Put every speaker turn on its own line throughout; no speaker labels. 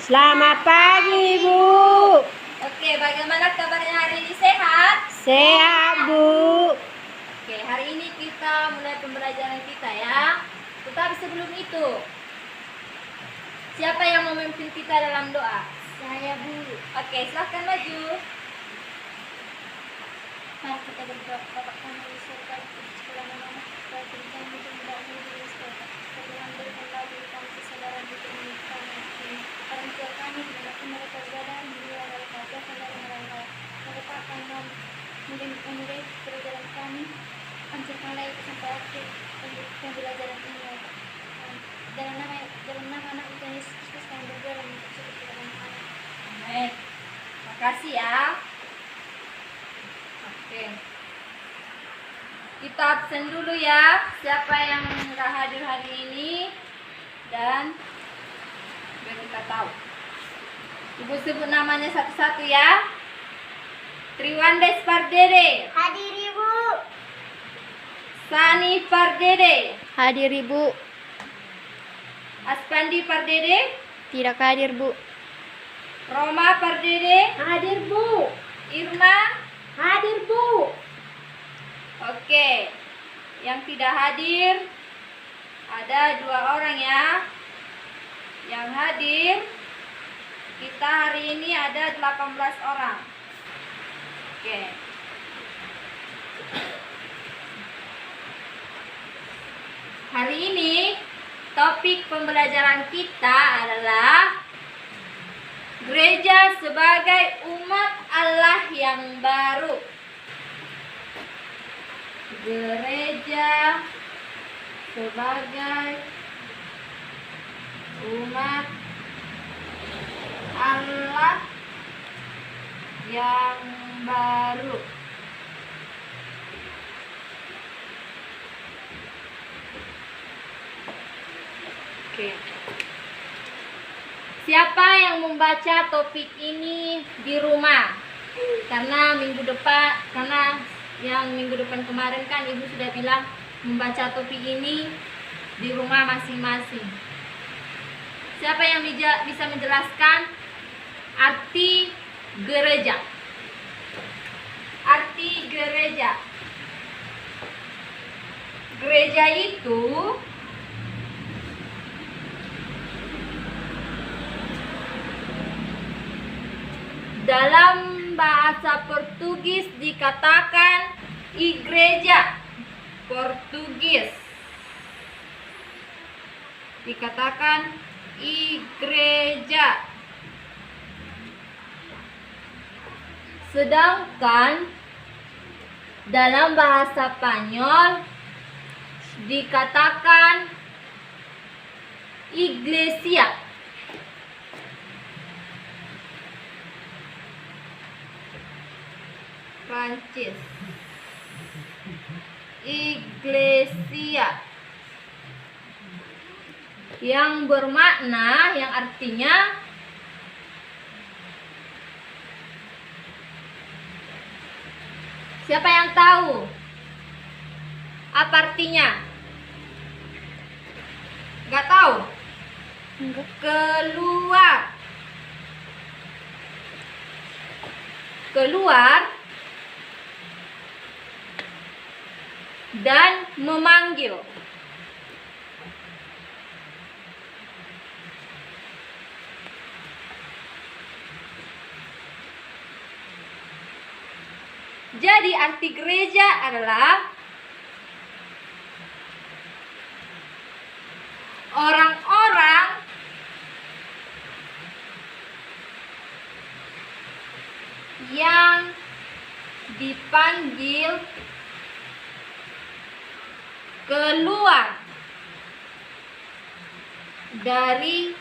Selamat pagi, Bu.
Oke, bagaimana kabarnya hari ini? Sehat?
Sehat, Bu.
Oke, hari ini kita mulai pembelajaran kita ya. Tetapi sebelum itu, siapa yang memimpin kita dalam doa?
Saya, Bu.
Oke, silahkan maju.
Mari kita berdoa. Bapak kami di surga, sekolah nama kita berikan hidup kami di surga. Berikan berikan lagi kami kesadaran di dunia kami ini. Orang tua kami dimanapun mereka berada, menjual dari kerja kendali mereka. Mereka akan memulai perjalanan kami. Hancurkanlah itu sampai akhir pembelajaran ini. Dalam nama anak kita Yesus Kristus kami berdoa dan mengucap syukur.
Amin. Makasih ya. Oke. Kita absen dulu ya. Siapa yang nggak hadir hari ini dan biar kita tahu. Ibu sebut namanya satu-satu ya. Triwandes Pardede,
Hadir, Ibu.
Sani Pardede,
Hadir, Ibu.
Aspandi Pardede,
Tidak hadir, Bu.
Roma Pardede,
Hadir, Bu.
Irma.
Hadir, Bu.
Oke, yang tidak hadir ada 2 orang ya. Yang hadir kita hari ini ada 18 orang. Oke. Hari ini topik pembelajaran kita adalah gereja sebagai umat Allah yang baru. Gereja sebagai umat Allah yang baru. Oke. Siapa yang membaca topik ini di rumah? Karena minggu depan kemarin kan Ibu sudah bilang membaca topik ini di rumah masing-masing. Siapa yang bisa menjelaskan arti gereja? Arti gereja. Gereja itu dalam bahasa Portugis dikatakan igreja. Portugis dikatakan igreja. Sedangkan dalam bahasa Spanyol dikatakan iglesia. Prancis, iglesia, yang bermakna, yang artinya siapa yang tahu apa artinya? Gak tahu? Keluar dan memanggil. Jadi arti gereja adalah orang-orang yang dipanggil keluar dari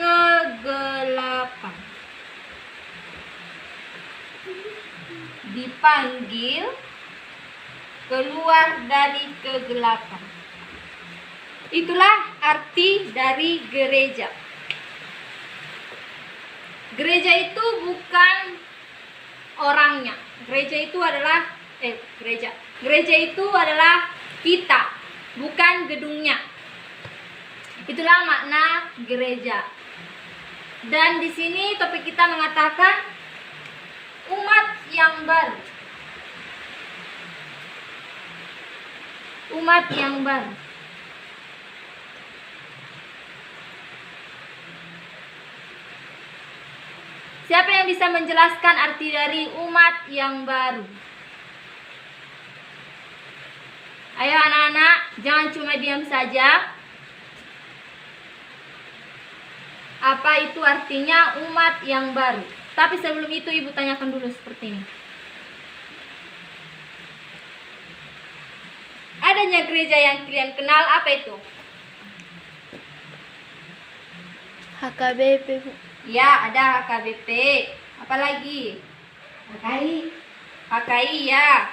kegelapan. Dipanggil keluar dari kegelapan. Itulah arti dari gereja. Gereja itu bukan orangnya. Gereja itu adalah Gereja itu adalah kita, bukan gedungnya. Itulah makna gereja. Dan di sini topik kita mengatakan umat yang baru. Umat yang baru. Siapa yang bisa menjelaskan arti dari umat yang baru? Ayo anak-anak, jangan cuma diam saja. Apa itu artinya umat yang baru? Tapi sebelum itu ibu tanyakan dulu seperti ini. Adanya gereja yang kalian kenal, apa itu?
HKBP, Bu.
Ya, ada HKBP. Apa lagi? HKI ya.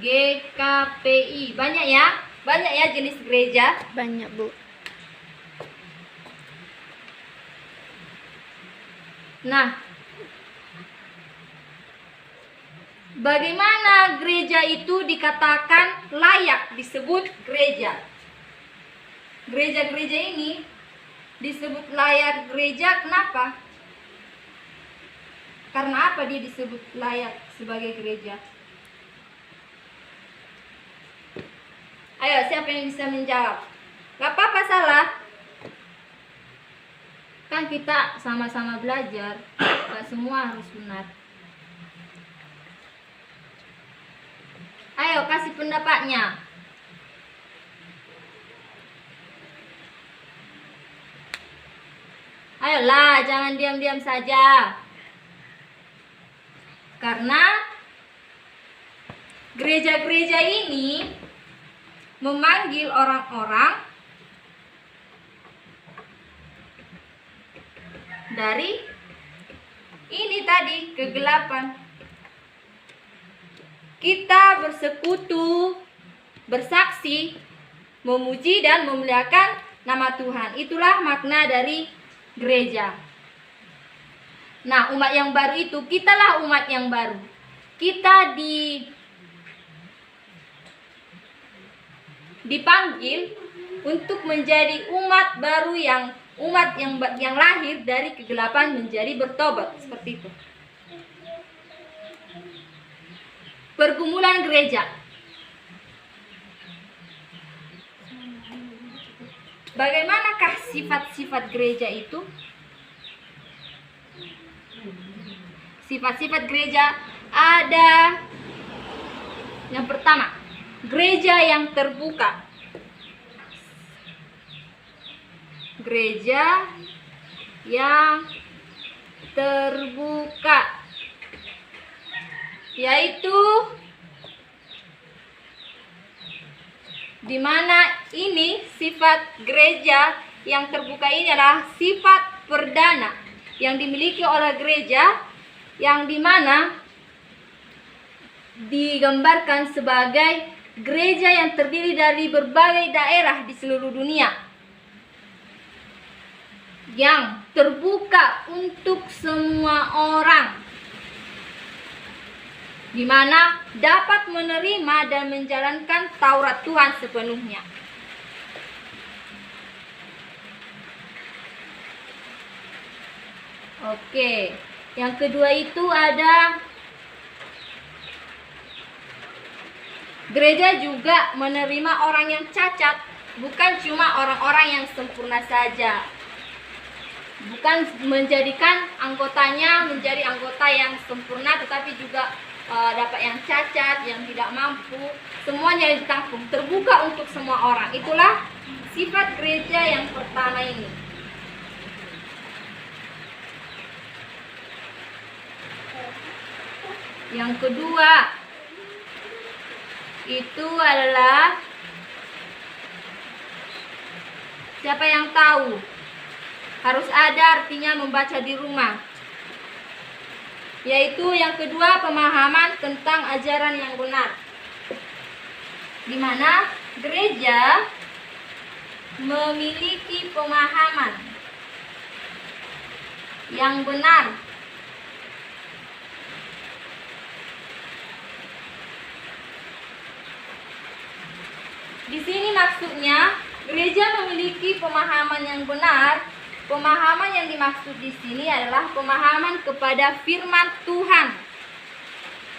GKPI. Banyak ya? Banyak ya jenis gereja.
Banyak, Bu.
Nah, bagaimana gereja itu dikatakan layak disebut gereja? Gereja-gereja ini disebut layak gereja, kenapa? Karena apa dia disebut layak sebagai gereja? Ayo, siapa yang bisa menjawab? Gak apa-apa salah. Kan kita sama-sama belajar, gak semua harus benar. Ayo kasih pendapatnya. Ayolah, jangan diam-diam saja. Karena gereja-gereja ini memanggil orang-orang dari ini tadi, kegelapan. Kita bersekutu, bersaksi, memuji dan memuliakan nama Tuhan. Itulah makna dari gereja. Nah, umat yang baru itu, kitalah umat yang baru. Kita dipanggil untuk menjadi umat baru, umat yang lahir dari kegelapan menjadi bertobat, seperti itu. Pergumulan gereja. Bagaimanakah sifat-sifat gereja itu? Sifat-sifat gereja ada. Yang pertama, gereja yang terbuka. Gereja yang terbuka, yaitu di mana ini sifat gereja yang terbuka ini adalah sifat perdana yang dimiliki oleh gereja, yang dimana digambarkan sebagai gereja yang terdiri dari berbagai daerah di seluruh dunia, yang terbuka untuk semua orang, di mana dapat menerima dan menjalankan Taurat Tuhan sepenuhnya. Oke, yang kedua itu ada gereja juga menerima orang yang cacat, bukan cuma orang-orang yang sempurna saja. Bukan menjadikan anggotanya menjadi anggota yang sempurna, tetapi juga dapat yang cacat, yang tidak mampu, semuanya ditampung, terbuka untuk semua orang. Itulah sifat gereja yang pertama ini. Yang kedua itu adalah, siapa yang tahu? Harus ada artinya membaca di rumah. Yaitu yang kedua, pemahaman tentang ajaran yang benar, di mana gereja memiliki pemahaman yang benar di sini. Maksudnya Gereja memiliki pemahaman yang benar. Pemahaman yang dimaksud di sini adalah pemahaman kepada firman Tuhan,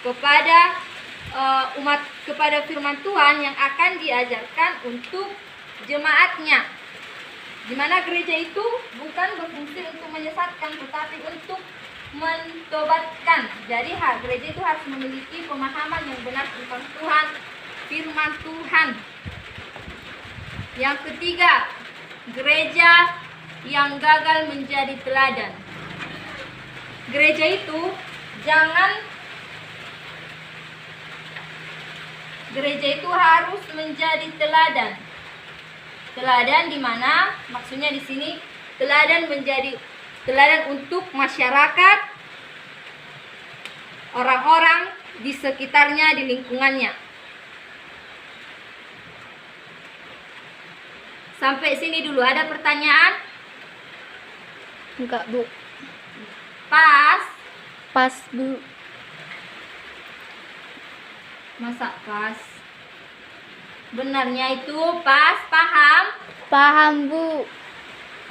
kepada kepada firman Tuhan yang akan diajarkan untuk jemaatnya. Di mana gereja itu bukan berfungsi untuk menyesatkan, tetapi untuk mentobatkan. Jadi gereja itu harus memiliki pemahaman yang benar tentang Tuhan, firman Tuhan. Yang ketiga, gereja yang gagal menjadi teladan. Gereja itu gereja itu harus menjadi teladan. Teladan di mana maksudnya di sini teladan menjadi teladan untuk masyarakat, orang-orang di sekitarnya, di lingkungannya. Sampai sini dulu, ada pertanyaan?
Enggak, Bu.
Pas?
Pas, Bu.
Masa pas? Benarnya itu pas, paham?
Paham, Bu.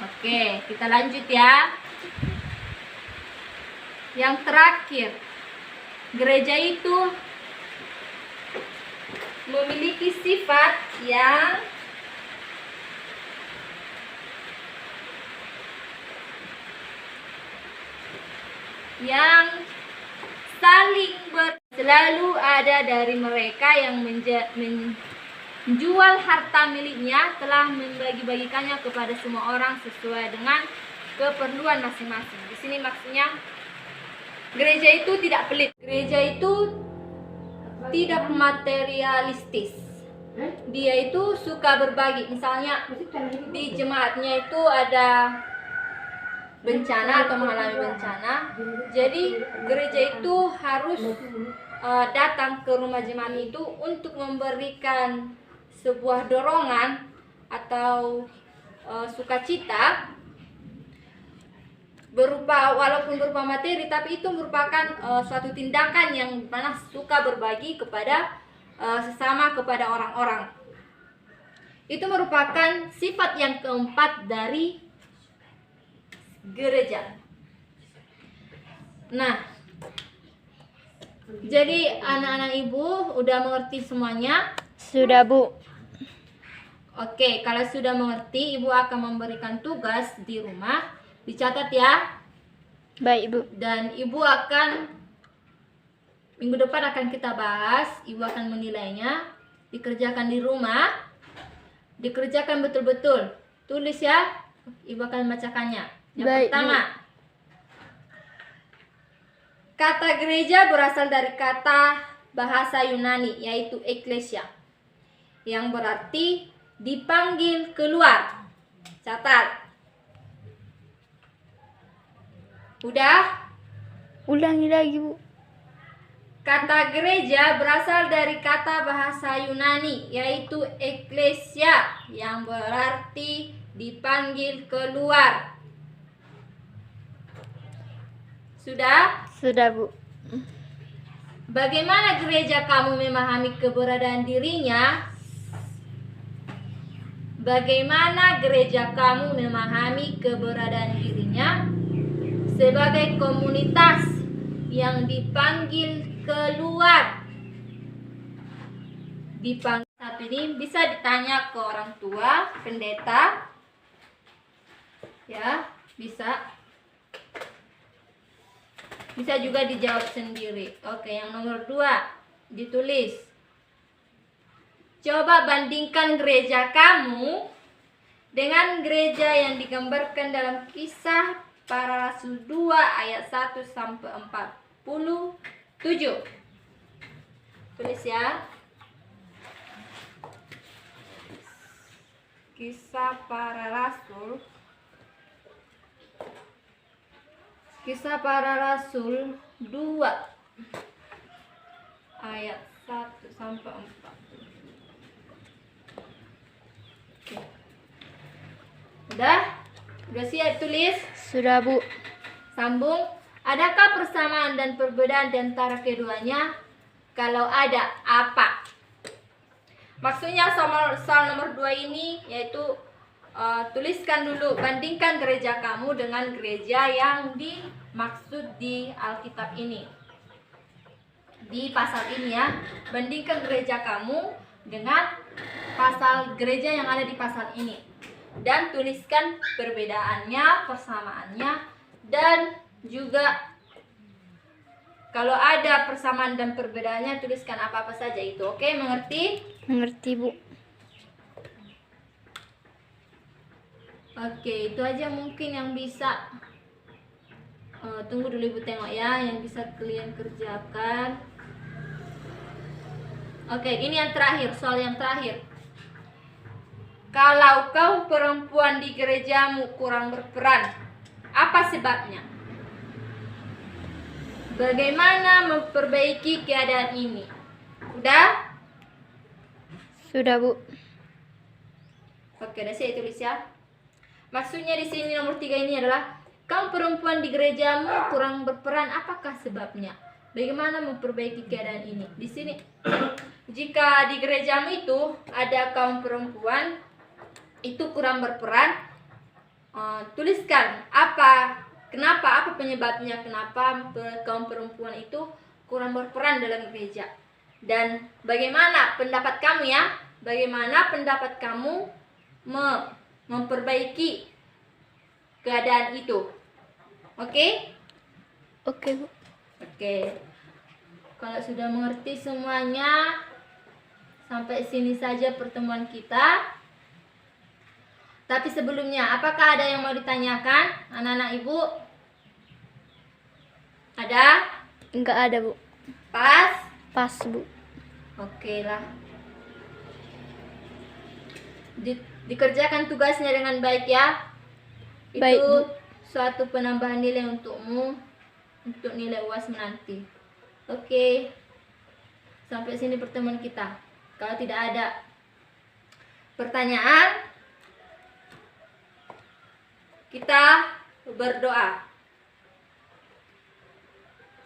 Oke, kita lanjut ya. Yang terakhir, gereja itu memiliki sifat yang saling selalu ada dari mereka yang menjual harta miliknya telah membagi-bagikannya kepada semua orang sesuai dengan keperluan masing-masing. Di sini maksudnya gereja itu tidak pelit. Gereja itu tidak materialistis. Dia itu suka berbagi. Misalnya di jemaatnya itu ada bencana atau mengalami bencana, jadi gereja itu harus datang ke rumah jemaat itu untuk memberikan sebuah dorongan atau sukacita walaupun berupa materi, tapi itu merupakan suatu tindakan yang mana suka berbagi kepada sesama, kepada orang-orang. Itu merupakan sifat yang keempat dari gereja. Nah, jadi anak-anak ibu udah mengerti semuanya?
Sudah, Bu.
Oke, kalau sudah mengerti, ibu akan memberikan tugas di rumah. Dicatat ya.
Baik, Bu.
Dan ibu akan minggu depan akan kita bahas. Ibu akan menilainya. Dikerjakan di rumah. Dikerjakan betul-betul. Tulis ya. Ibu akan membacakannya. Yang
Baik,
pertama, kata gereja berasal dari kata bahasa Yunani, yaitu eklesia, yang berarti dipanggil keluar. Catat. Udah?
Ulangi lagi, Bu.
Kata gereja berasal dari kata bahasa Yunani, yaitu eklesia, yang berarti dipanggil keluar. Sudah?
Sudah, Bu.
Bagaimana gereja kamu memahami keberadaan dirinya? Bagaimana gereja kamu memahami keberadaan dirinya sebagai komunitas yang dipanggil keluar? Dipanggil saat ini bisa ditanya ke orang tua, pendeta. Ya, bisa. Bisa juga dijawab sendiri. Oke, yang nomor 2 ditulis. Coba bandingkan gereja kamu dengan gereja yang digambarkan dalam Kisah Para Rasul 2 ayat 1 sampai 47. Tulis ya. Kisah Para Rasul. Kisah Para Rasul 2 ayat 1 sampai 4. Oke. Udah siap tulis?
Sudah, Bu.
Sambung. Adakah persamaan dan perbedaan di antara keduanya? Kalau ada, apa? Maksudnya soal nomor 2 ini yaitu tuliskan dulu, bandingkan gereja kamu dengan gereja yang dimaksud di Alkitab ini. Di pasal ini ya, bandingkan gereja kamu dengan pasal gereja yang ada di pasal ini. Dan tuliskan perbedaannya, persamaannya, dan juga kalau ada persamaan dan perbedaannya, tuliskan apa-apa saja itu. Oke, mengerti?
Mengerti, Bu.
Oke, itu aja mungkin yang bisa. Tunggu dulu Ibu tengok ya, yang bisa kalian kerjakan. Oke, ini yang terakhir, soal yang terakhir. Kalau kaum perempuan di gerejamu kurang berperan, apa sebabnya? Bagaimana memperbaiki keadaan ini? Udah?
Sudah, Bu.
Oke, udah saya tulis ya. Maksudnya di sini nomor 3 ini adalah kaum perempuan di gerejamu kurang berperan, apakah sebabnya? Bagaimana memperbaiki keadaan ini? Di sini jika di gerejamu itu ada kaum perempuan itu kurang berperan, tuliskan kenapa, apa penyebabnya, kenapa kaum perempuan itu kurang berperan dalam gereja. Dan bagaimana pendapat kamu ya? Bagaimana pendapat kamu memperbaiki keadaan itu? Oke?
Oke, Bu.
Oke. Kalau sudah mengerti semuanya, sampai sini saja pertemuan kita. Tapi sebelumnya, apakah ada yang mau ditanyakan, anak-anak Ibu? Ada?
Enggak ada, Bu.
Pas?
Pas, Bu.
Oke lah. Dikerjakan tugasnya dengan baik ya.
Baik,
Itu
Bu.
suatu penambahan nilai untukmu untuk nilai UAS nanti. Oke. Sampai sini pertemuan kita. Kalau tidak ada pertanyaan, kita berdoa.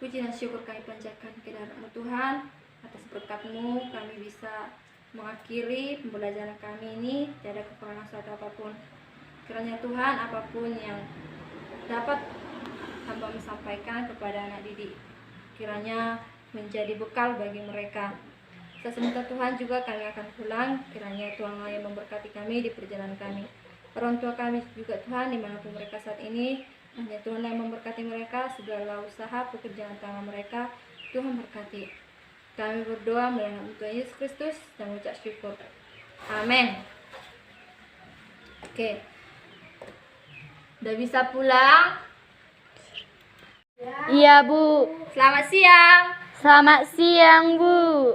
Puji dan syukur kami panjatkan kehadirat-Mu Tuhan. Atas berkat-Mu kami bisa mengakhiri pembelajaran kami ini. Tiada kekurangan suatu apapun. Kiranya Tuhan, apapun yang dapat hamba sampaikan kepada anak didik, kiranya menjadi bekal bagi mereka. Sesebentar Tuhan juga kami akan pulang. Kiranya Tuhan yang memberkati kami di perjalanan kami. Orang tua kami juga Tuhan, dimanapun mereka saat ini, hanya Tuhan yang memberkati mereka, segala usaha pekerjaan tangan mereka, Tuhan berkati. Kami berdoa melalui Tuhan Yesus Kristus dan mengucap syukur. Amin. Oke. Udah bisa pulang?
Iya, Bu.
Selamat siang.
Selamat siang, Bu.